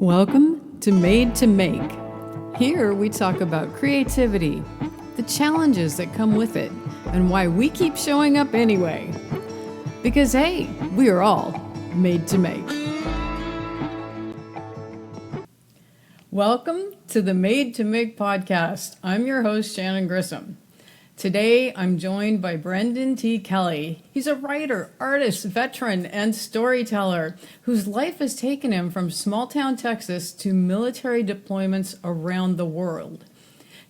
Welcome to Made to Make. Here we talk about creativity, the challenges that come with it, and why we keep showing up anyway. Because hey, we are all made to make. Welcome to the Made to Make podcast. I'm your host, Shannon Grissom. Today, I'm joined by Brendan T. Kelly. He's a writer, artist, veteran, and storyteller whose life has taken him from small-town Texas to military deployments around the world.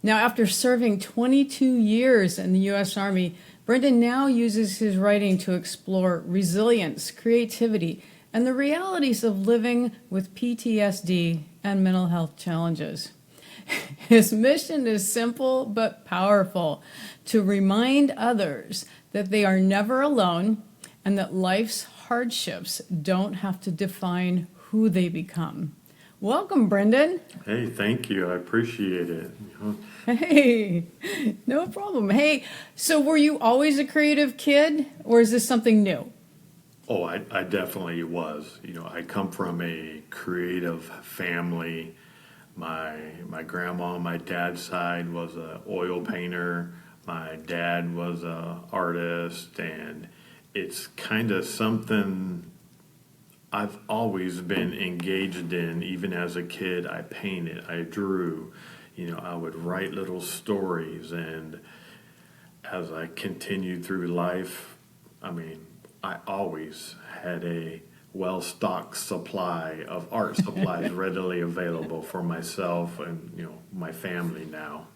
Now, after serving 22 years in the U.S. Army, Brendan now uses his writing to explore resilience, creativity, and the realities of living with PTSD and mental health challenges. His mission is simple but powerful: to remind others that they are never alone and that life's hardships don't have to define who they become. Welcome, Brendan. Hey, thank you. I appreciate it. Hey, no problem. Hey, so were you always a creative kid, or is this something new? Oh, I definitely was. I come from a creative family. My grandma on my dad's side was an oil painter. My dad was an artist, and it's kind of something I've always been engaged in. Even as a kid, I painted, I drew, I would write little stories. And as I continued through life, I always had a well-stocked supply of art supplies readily available for myself and, my family now.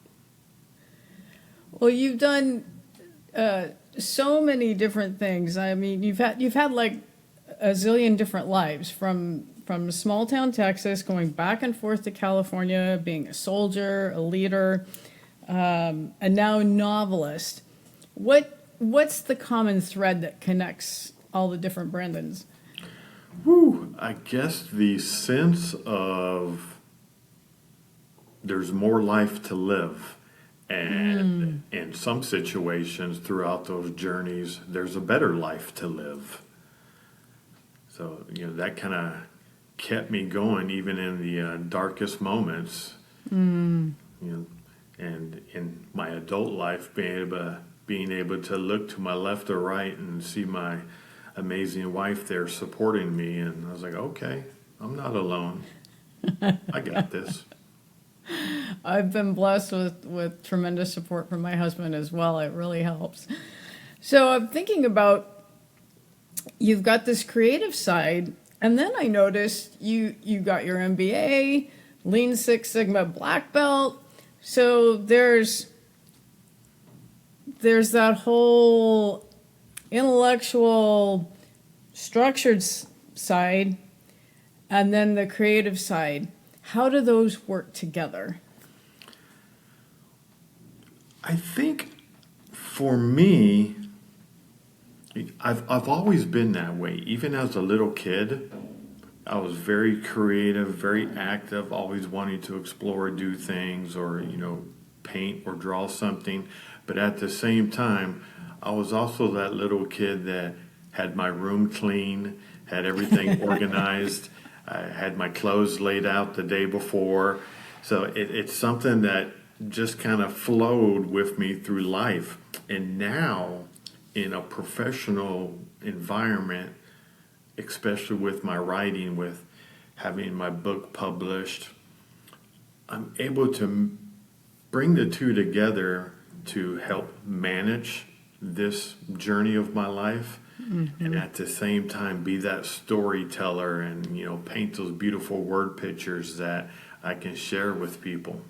Well, you've done so many different things. I mean, you've had like a zillion different lives, from small town Texas, going back and forth to California, being a soldier, a leader, and now a novelist. What's the common thread that connects all the different Brendans? I guess the sense of there's more life to live. And in some situations throughout those journeys, there's a better life to live. So, that kind of kept me going even in the darkest moments. And in my adult life, being able to look to my left or right and see my amazing wife there supporting me, and I was like, okay, I'm not alone. I got this. I've been blessed with tremendous support from my husband as well. It really helps. So I'm thinking about, you've got this creative side, and then I noticed you got your MBA, Lean Six Sigma Black Belt. So there's that whole intellectual, structured side, and then the creative side. How do those work together? I think for me, I've always been that way. Even as a little kid, I was very creative, very active, always wanting to explore, do things, or paint or draw something. But at the same time, I was also that little kid that had my room clean, had everything organized. I had my clothes laid out the day before. So it's something that just kind of flowed with me through life. And now, in a professional environment, especially with my writing, with having my book published, I'm able to bring the two together to help manage this journey of my life. And at the same time be that storyteller and paint those beautiful word pictures that I can share with people.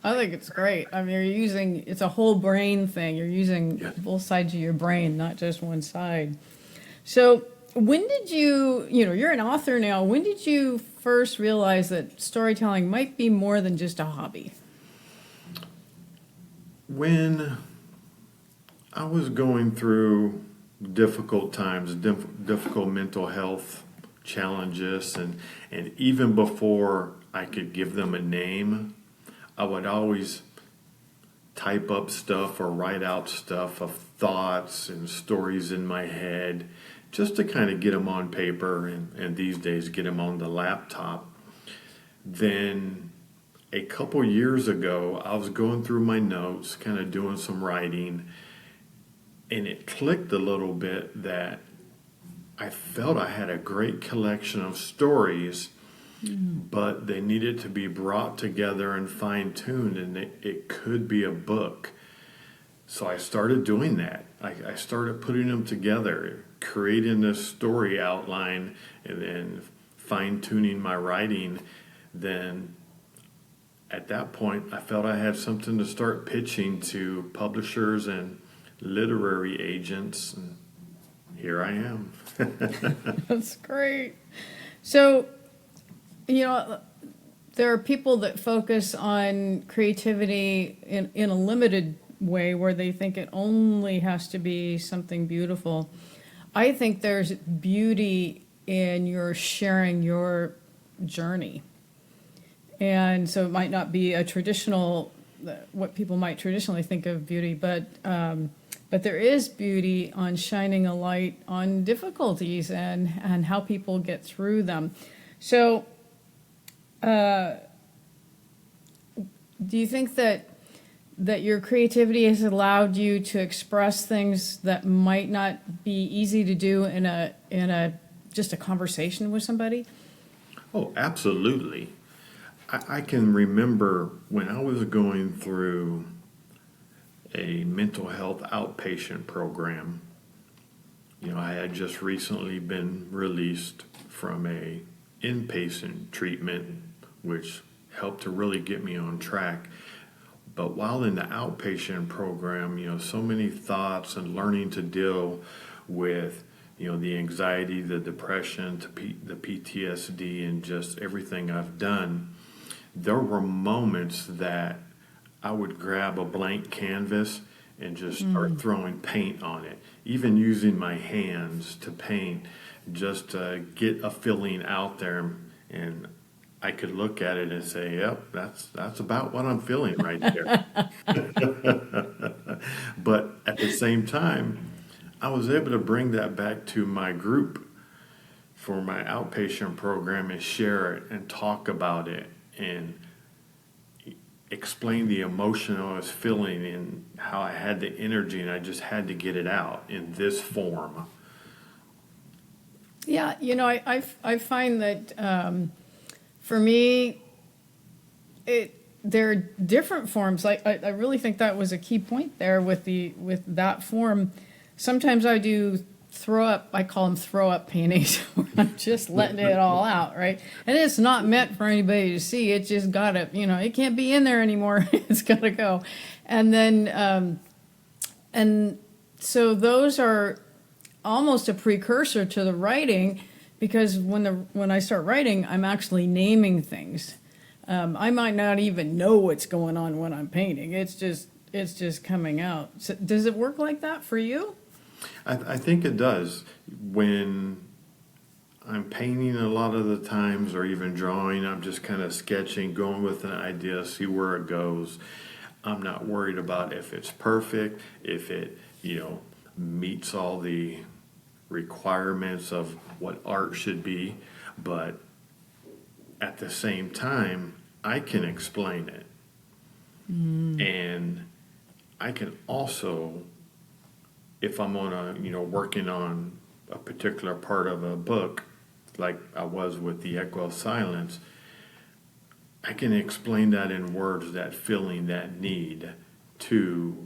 I think it's great. I mean, it's a whole brain thing. You're using both sides of your brain, not just one side. So when did you're an author now, when did you first realize that storytelling might be more than just a hobby? When I was going through difficult times, difficult mental health challenges, and even before I could give them a name, I would always type up stuff or write out stuff of thoughts and stories in my head, just to kind of get them on paper and these days get them on the laptop. Then a couple years ago, I was going through my notes, kind of doing some writing, and it clicked a little bit that I felt I had a great collection of stories, but they needed to be brought together and fine-tuned, and it could be a book. So I started doing that. I started putting them together, creating this story outline, and then fine-tuning my writing. Then at that point, I felt I had something to start pitching to publishers and literary agents, and here I am. That's great. So, there are people that focus on creativity in a limited way where they think it only has to be something beautiful. I think there's beauty in your sharing your journey. And so it might not be a traditional, what people might traditionally think of beauty, but there is beauty on shining a light on difficulties and how people get through them. So, do you think that your creativity has allowed you to express things that might not be easy to do in a just a conversation with somebody? Oh, absolutely. I can remember when I was going through a mental health outpatient program. I had just recently been released from a inpatient treatment, which helped to really get me on track. But while in the outpatient program, so many thoughts and learning to deal with, the anxiety, the depression, the PTSD, and just everything I've done, there were moments that I would grab a blank canvas and just start throwing paint on it, even using my hands to paint, just to get a feeling out there. And I could look at it and say, yep, that's about what I'm feeling right there. But at the same time, I was able to bring that back to my group for my outpatient program and share it and talk about it and explain the emotion I was feeling and how I had the energy and I just had to get it out in this form. Yeah, I find that for me, there are different forms. I really think that was a key point there with that form. Sometimes I do I call them throw up paintings, where I'm just letting it all out, right? And it's not meant for anybody to see. It just gotta, it can't be in there anymore. It's gotta go. And then, and so those are almost a precursor to the writing, because when I start writing, I'm actually naming things. I might not even know what's going on when I'm painting. It's just coming out. So does it work like that for you? I think it does. When I'm painting a lot of the times, or even drawing, I'm just kind of sketching, going with an idea, see where it goes. I'm not worried about if it's perfect, if it, meets all the requirements of what art should be, but at the same time, I can explain it. And I can also, if I'm on working on a particular part of a book, like I was with the Echo of Silence, I can explain that in words, that feeling, that need to,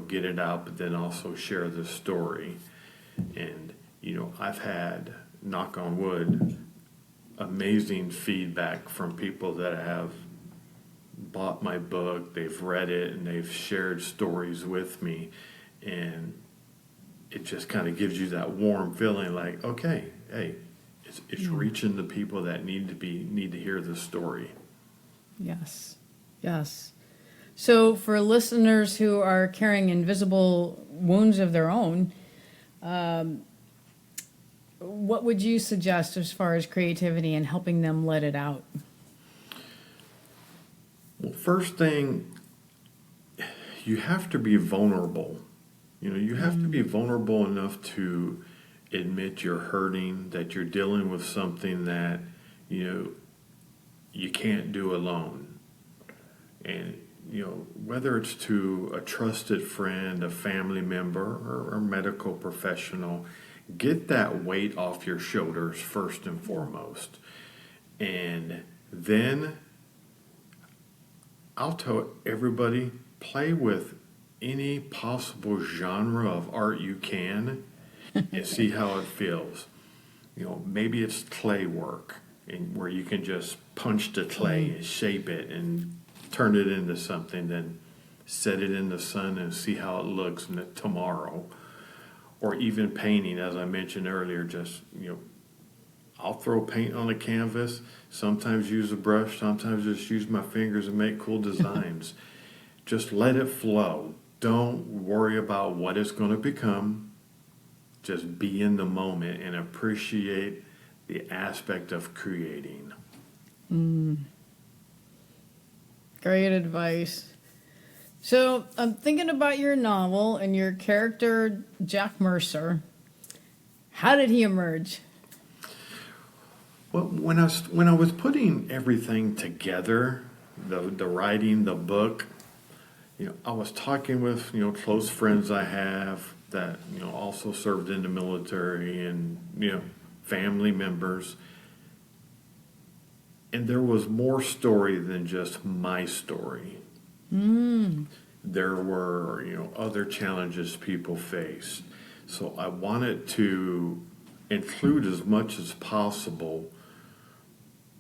get it out, but then also share the story. And, I've had, knock on wood, amazing feedback from people that have bought my book, they've read it, and they've shared stories with me. And it just kind of gives you that warm feeling like, okay, hey, it's reaching the people that need to hear the story. Yes. So for listeners who are carrying invisible wounds of their own, what would you suggest as far as creativity and helping them let it out? Well, first thing, you have to be vulnerable. You have to be vulnerable enough to admit you're hurting, that you're dealing with something that, you can't do alone. And, whether it's to a trusted friend, a family member, or a medical professional, get that weight off your shoulders first and foremost. And then I'll tell everybody, play with any possible genre of art you can and see how it feels. Maybe it's clay work, and where you can just punch the clay and shape it and turn it into something, then set it in the sun and see how it looks tomorrow. Or even painting, as I mentioned earlier, just, I'll throw paint on a canvas, sometimes use a brush, sometimes just use my fingers and make cool designs. Just let it flow. Don't worry about what it's going to become. Just be in the moment and appreciate the aspect of creating. Great advice. So I'm thinking about your novel and your character, Jack Mercer. How did he emerge? Well, when I was putting everything together, the writing, the book, I was talking with close friends I have that also served in the military, and family members, and there was more story than just my story. There were other challenges people faced, so I wanted to include as much as possible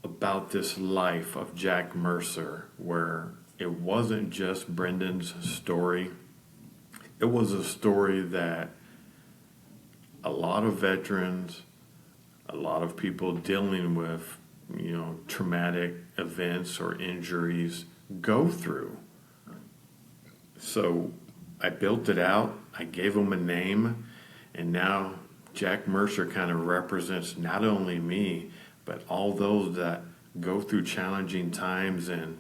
about this life of Jack Mercer, where it wasn't just Brendan's story. It was a story that a lot of veterans, a lot of people dealing with, traumatic events or injuries go through. So I built it out, I gave him a name, and now Jack Mercer kind of represents not only me, but all those that go through challenging times and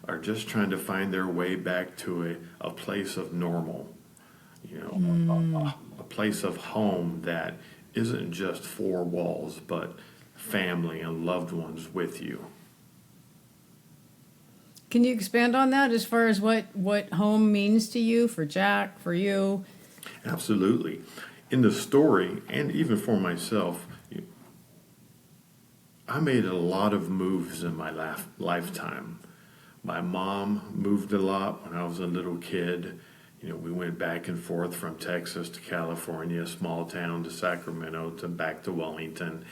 are just trying to find their way back to a place of normal, a place of home that isn't just four walls, but family and loved ones with you. Can you expand on that as far as what home means to you, for Jack, for you? Absolutely. In the story, and even for myself, I made a lot of moves in my lifetime. My mom moved a lot when I was a little kid. We went back and forth from Texas to California, small town to Sacramento to back to Wellington.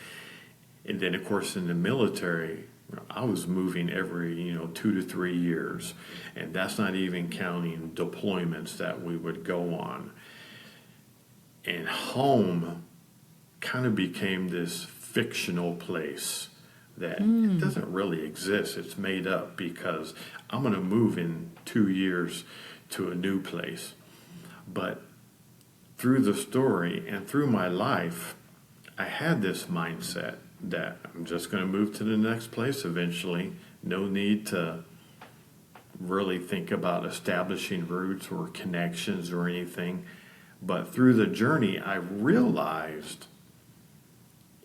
And then, of course, in the military, I was moving every, 2 to 3 years. And that's not even counting deployments that we would go on. And home kind of became this fictional place that it doesn't really exist. It's made up because I'm going to move in 2 years to a new place. But through the story and through my life, I had this mindset that I'm just going to move to the next place eventually. No need to really think about establishing roots or connections or anything. But through the journey, I realized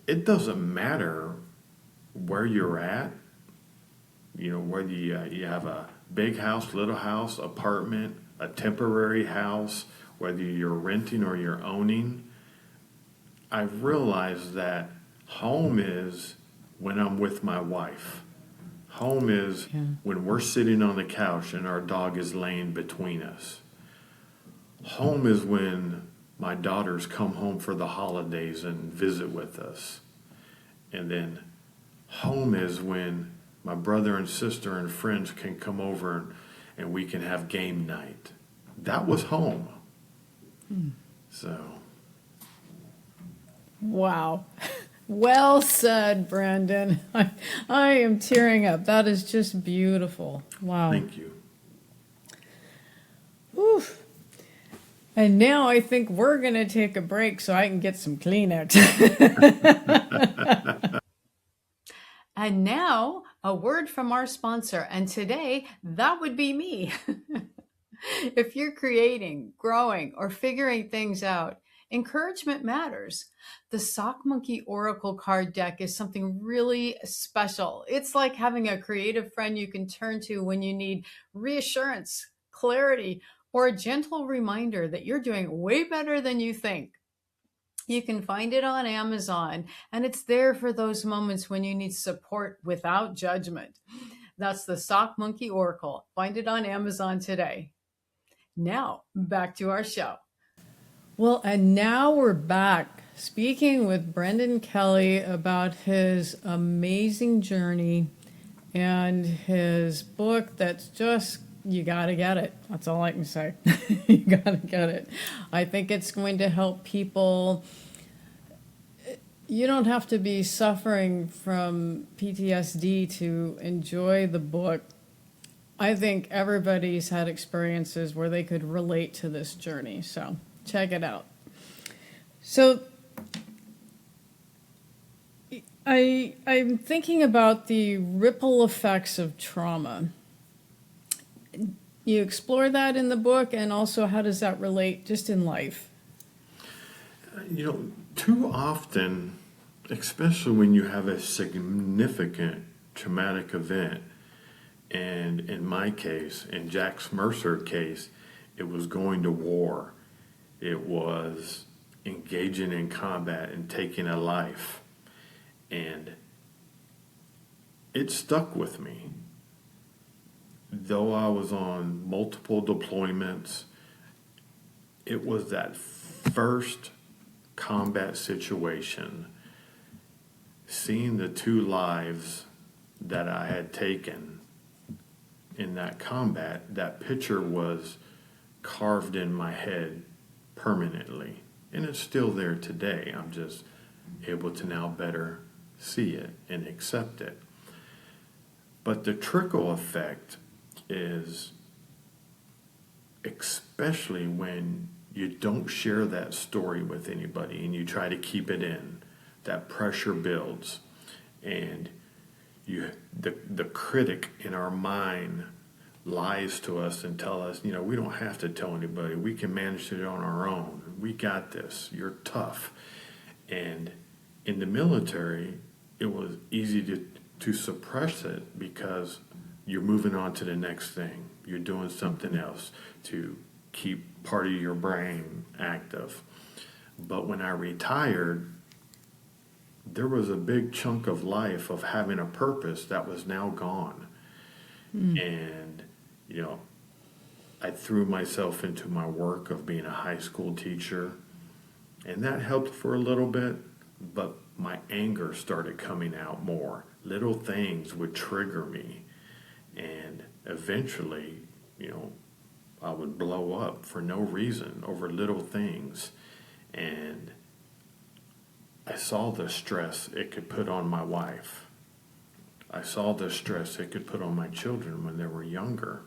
it doesn't matter where you're at, whether you have a big house, little house, apartment, a temporary house, whether you're renting or you're owning. I realized that home is when I'm with my wife. Home is when we're sitting on the couch and our dog is laying between us. Home is when my daughters come home for the holidays and visit with us. And then home is when my brother and sister and friends can come over and we can have game night. That was home. So. Wow. Well said, Brandon. I am tearing up. That is just beautiful. Wow. Thank you. Whew. And now I think we're going to take a break so I can get some Kleenex. And now a word from our sponsor. And today, that would be me. If you're creating, growing, or figuring things out, encouragement matters. The Sock Monkey Oracle card deck is something really special. It's like having a creative friend you can turn to when you need reassurance, clarity, or a gentle reminder that you're doing way better than you think. You can find it on Amazon, and it's there for those moments when you need support without judgment. That's the Sock Monkey Oracle. Find it on Amazon today. Now, back to our show. Well, and now we're back speaking with Brendan Kelly about his amazing journey and his book that's just, you got to get it. That's all I can say. You got to get it. I think it's going to help people. You don't have to be suffering from PTSD to enjoy the book. I think everybody's had experiences where they could relate to this journey. So check it out. So I'm thinking about the ripple effects of trauma. You explore that in the book, and also how does that relate just in life? Too often, especially when you have a significant traumatic event, and in my case, in Jack's Mercer case, it was going to war. It was engaging in combat and taking a life. And it stuck with me. Though I was on multiple deployments, it was that first combat situation, seeing the 2 lives that I had taken in that combat, that picture was carved in my head permanently. And it's still there today. I'm just able to now better see it and accept it. But the trickle effect is, especially when you don't share that story with anybody and you try to keep it in, that pressure builds, and the critic in our mind lies to us and tell us, we don't have to tell anybody. We can manage it on our own. We got this. You're tough. And in the military, it was easy to suppress it because you're moving on to the next thing. You're doing something else to keep part of your brain active. But when I retired, there was a big chunk of life of having a purpose that was now gone. And, I threw myself into my work of being a high school teacher, and that helped for a little bit, but my anger started coming out more. Little things would trigger me, and eventually, I would blow up for no reason over little things. And I saw the stress it could put on my wife. I saw the stress it could put on my children when they were younger.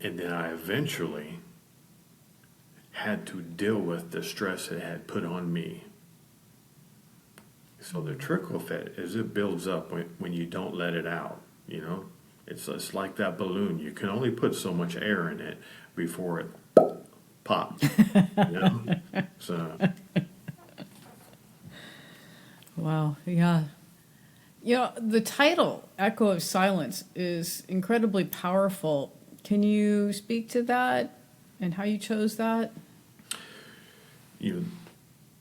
And then I eventually had to deal with the stress it had put on me. So the trickle effect is it builds up when you don't let it out, It's like that balloon. You can only put so much air in it before it pops. So. Wow, yeah. The title, Echo of Silence, is incredibly powerful. Can you speak to that and how you chose that?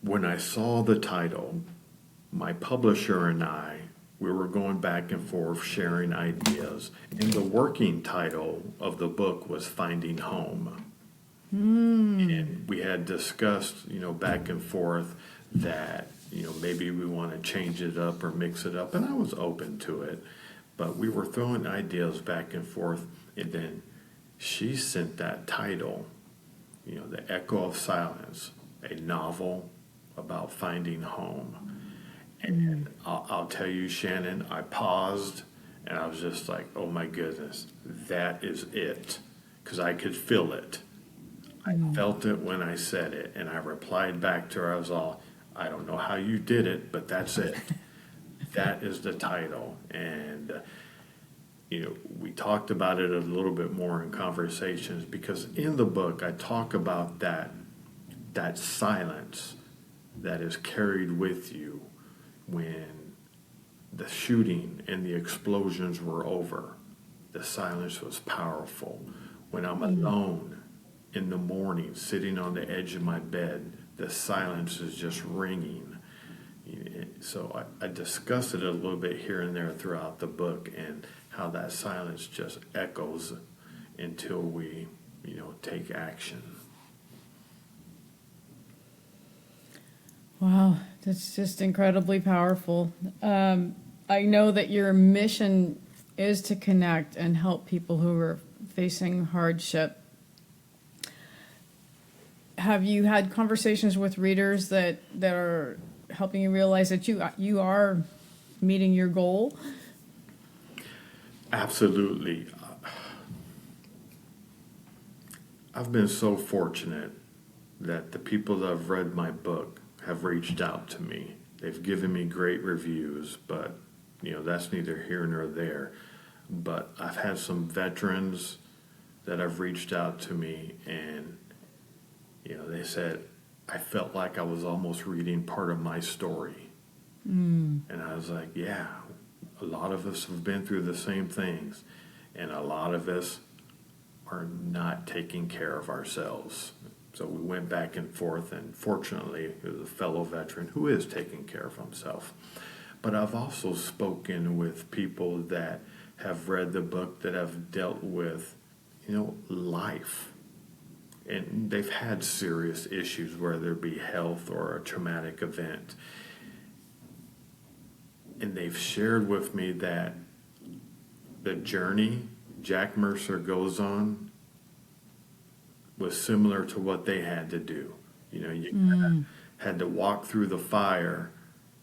When I saw the title, my publisher and we were going back and forth sharing ideas. And the working title of the book was Finding Home. And we had discussed, back and forth that, maybe we want to change it up or mix it up. And I was open to it. But we were throwing ideas back and forth. And then she sent that title, The Echo of Silence, a novel about finding home. And I'll tell you, Shannon, I paused and I was just like, oh my goodness, that is it. Because I could feel it. I felt it when I said it. And I replied back to her. I was all, I don't know how you did it, but that's it. That is the title. And, we talked about it a little bit more in conversations, because in the book I talk about that silence that is carried with you when the shooting and the explosions were over. The silence was powerful. When I'm alone in the morning, sitting on the edge of my bed, the silence is just ringing. So I discuss it a little bit here and there throughout the book, and how that silence just echoes until we, take action. Wow, that's just incredibly powerful. I know that your mission is to connect and help people who are facing hardship. Have you had conversations with readers that are helping you realize that you are meeting your goal? Absolutely. I've been so fortunate that the people that have read my book have reached out to me. They've given me great reviews, but that's neither here nor there. But I've had some veterans that have reached out to me, and they said, I felt like I was almost reading part of my story. And I was like, yeah, a lot of us have been through the same things, and a lot of us are not taking care of ourselves. So we went back and forth, and fortunately, it was a fellow veteran who is taking care of himself. But I've also spoken with people that have read the book that have dealt with, life. And they've had serious issues, whether it be health or a traumatic event. And they've shared with me that the journey Jack Mercer goes on was similar to what they had to do. You kind of had to walk through the fire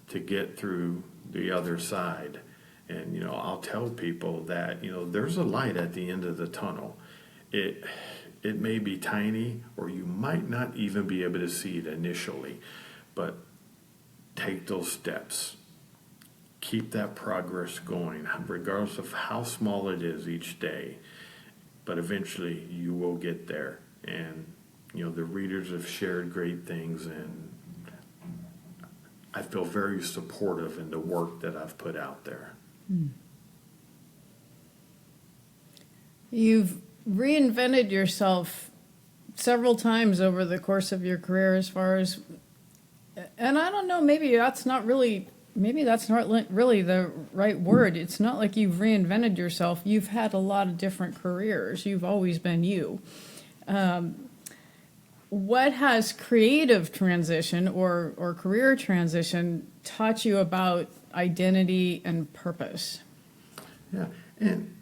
to get through the other side. And, I'll tell people that, there's a light at the end of the tunnel. It may be tiny, or you might not even be able to see it initially, but take those steps. Keep that progress going, regardless of how small it is each day. But eventually you will get there. And, the readers have shared great things, and I feel very supportive in the work that I've put out there. You've reinvented yourself several times over the course of your career, as far as, and I don't know, maybe that's not really the right word. It's not like you've reinvented yourself. You've had a lot of different careers. You've always been you. What has creative transition or career transition taught you about identity and purpose? Yeah, and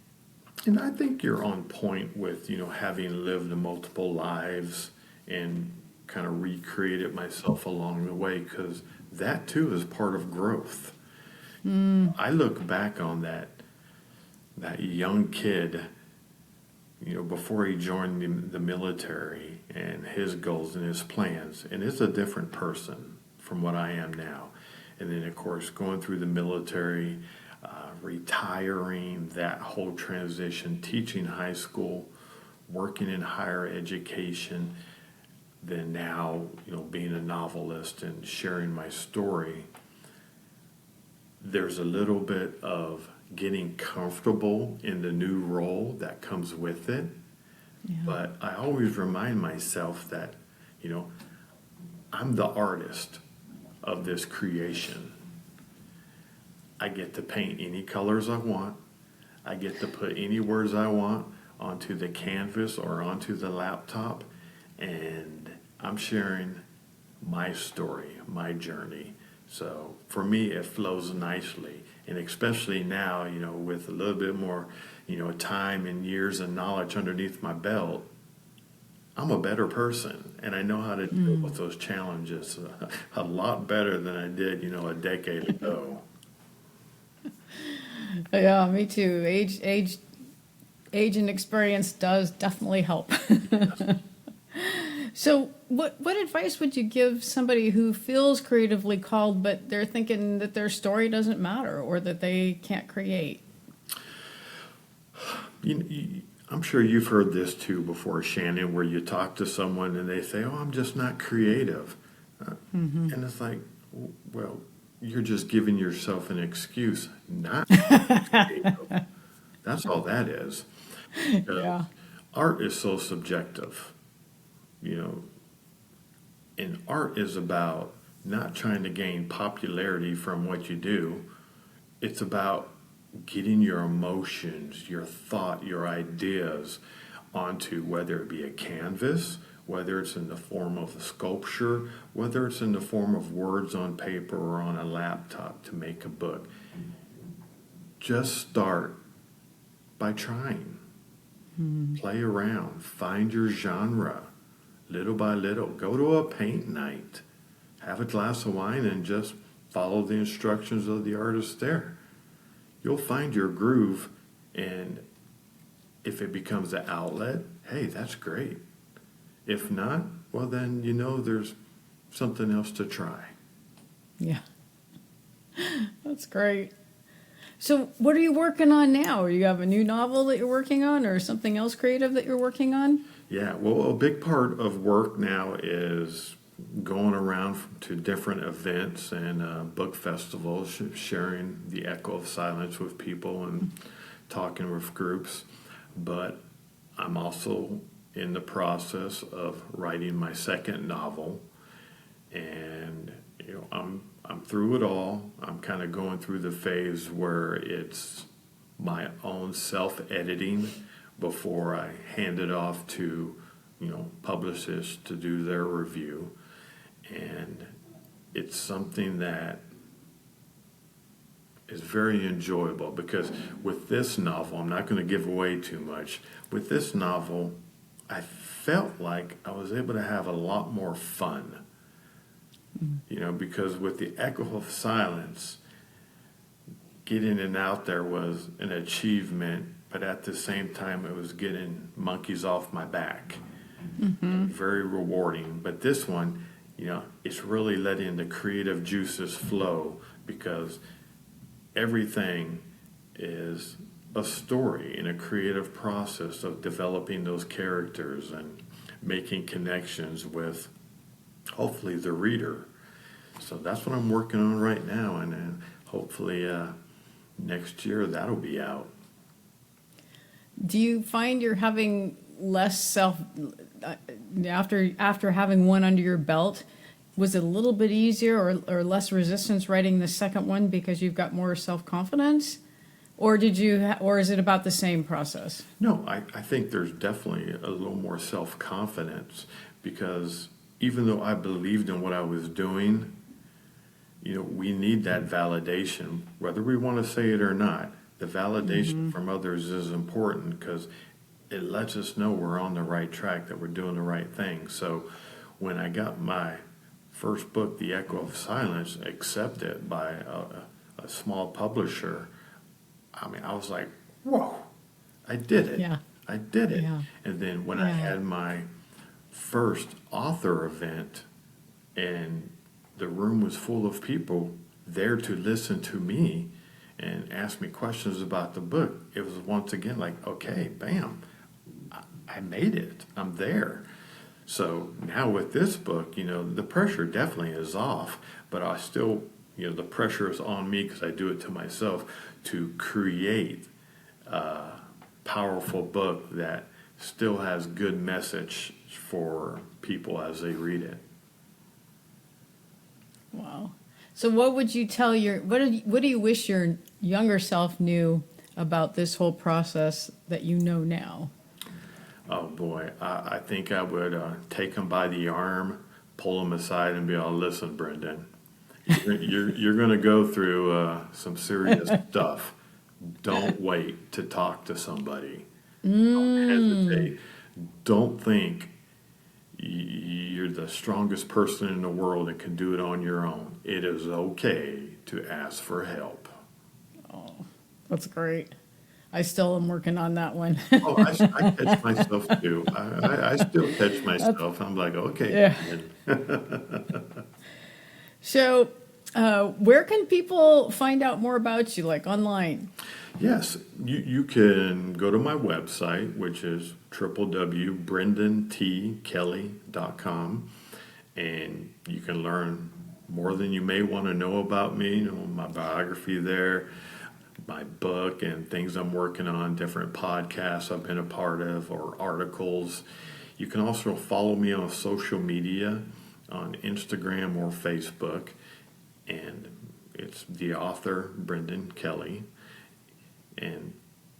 I think you're on point with, having lived multiple lives and kind of recreated myself along the way, because that too is part of growth. I look back on that young kid, before he joined the military, and his goals and his plans, and it's a different person from what I am now. And then, of course, going through the military, retiring, that whole transition, teaching high school, working in higher education, then now, being a novelist and sharing my story. There's a little bit of getting comfortable in the new role that comes with it. Yeah. But I always remind myself that, I'm the artist of this creation. I get to paint any colors I want. I get to put any words I want onto the canvas or onto the laptop, and I'm sharing my story, my journey. So for me, it flows nicely. And especially now, with a little bit more, time and years and knowledge underneath my belt, I'm a better person, and I know how to deal with those challenges a lot better than I did, a decade ago. Yeah, me too. Age and experience does definitely help. So what advice would you give somebody who feels creatively called, but they're thinking that their story doesn't matter or that they can't create? I'm sure you've heard this too before, Shannon, where you talk to someone and they say, "Oh, I'm just not creative," and it's like, well, you're just giving yourself an excuse not to be creative. That's all that is. Yeah. Art is so subjective, you know, and art is about not trying to gain popularity from what you do. It's about getting your emotions, your thought, your ideas onto whether it be a canvas, whether it's in the form of a sculpture, whether it's in the form of words on paper or on a laptop to make a book. Just start by trying. Play around, find your genre little by little. Go to a paint night, have a glass of wine, and just follow the instructions of the artist there. You'll find your groove, and if it becomes an outlet, hey, that's great. If not, well, then there's something else to try. Yeah. That's great. So what are you working on now? You have a new novel that you're working on or something else creative that you're working on? Yeah, well, a big part of work now is going around to different events and book festivals, sharing the echo of silence with people and talking with groups. But I'm also in the process of writing my second novel, and I'm through it all. I'm kind of going through the phase where it's my own self-editing before I hand it off to publicists to do their review. And it's something that is very enjoyable because with this novel, I'm not going to give away too much. With this novel, I felt like I was able to have a lot more fun. Because with the echo of silence, getting it out there was an achievement, but at the same time, it was getting monkeys off my back. Very rewarding. But this one, it's really letting the creative juices flow because everything is a story in a creative process of developing those characters and making connections with hopefully the reader. So that's what I'm working on right now, and then hopefully next year that'll be out. Do you find you're having less after having one under your belt? Was it a little bit easier or less resistance writing the second one because you've got more self-confidence? Or or is it about the same process? No, I think there's definitely a little more self-confidence because even though I believed in what I was doing, we need that validation, whether we want to say it or not. The validation from others is important because it lets us know we're on the right track, that we're doing the right thing. So when I got my first book, The Echo of Silence, accepted by a small publisher, I was like, whoa, I did it. Yeah. I did it. Yeah. And then when I had my first author event and the room was full of people there to listen to me and ask me questions about the book, it was once again like, okay, bam, I made it. I'm there. So now with this book, the pressure definitely is off, but I still, the pressure is on me because I do it to myself to create a powerful book that still has good message for people as they read it. Wow. So what would you tell what do you wish your younger self knew about this whole process that you know now? Oh boy, I think I would take him by the arm, pull him aside and be all, listen, Brendan, you're going to go through some serious stuff. Don't wait to talk to somebody. Don't hesitate. Don't think you're the strongest person in the world and can do it on your own. It is okay to ask for help. Oh, that's great. I still am working on that one. Oh, I catch myself too. I still catch myself. I'm like, okay. Yeah. So Where can people find out more about you, like online? Yes, you can go to my website, which is www.brendantkelly.com, and you can learn more than you may want to know about me. You know, my biography there, my book, and things I'm working on, different podcasts I've been a part of, or articles. You can also follow me on social media on Instagram or Facebook, and it's the author, Brendan Kelly. And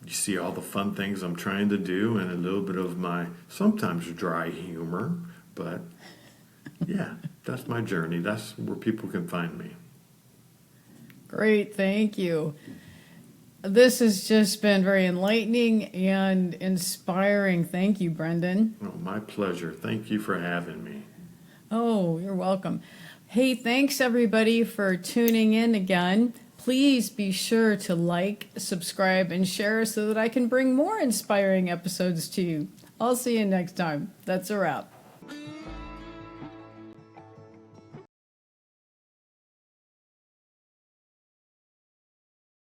you see all the fun things I'm trying to do and a little bit of my sometimes dry humor. But yeah, that's my journey. That's where people can find me. Great, thank you. This has just been very enlightening and inspiring. Thank you, Brendan. Oh, my pleasure. Thank you for having me. Oh, you're welcome. Hey, thanks everybody for tuning in again. Please be sure to like, subscribe, and share so that I can bring more inspiring episodes to you. I'll see you next time. That's a wrap.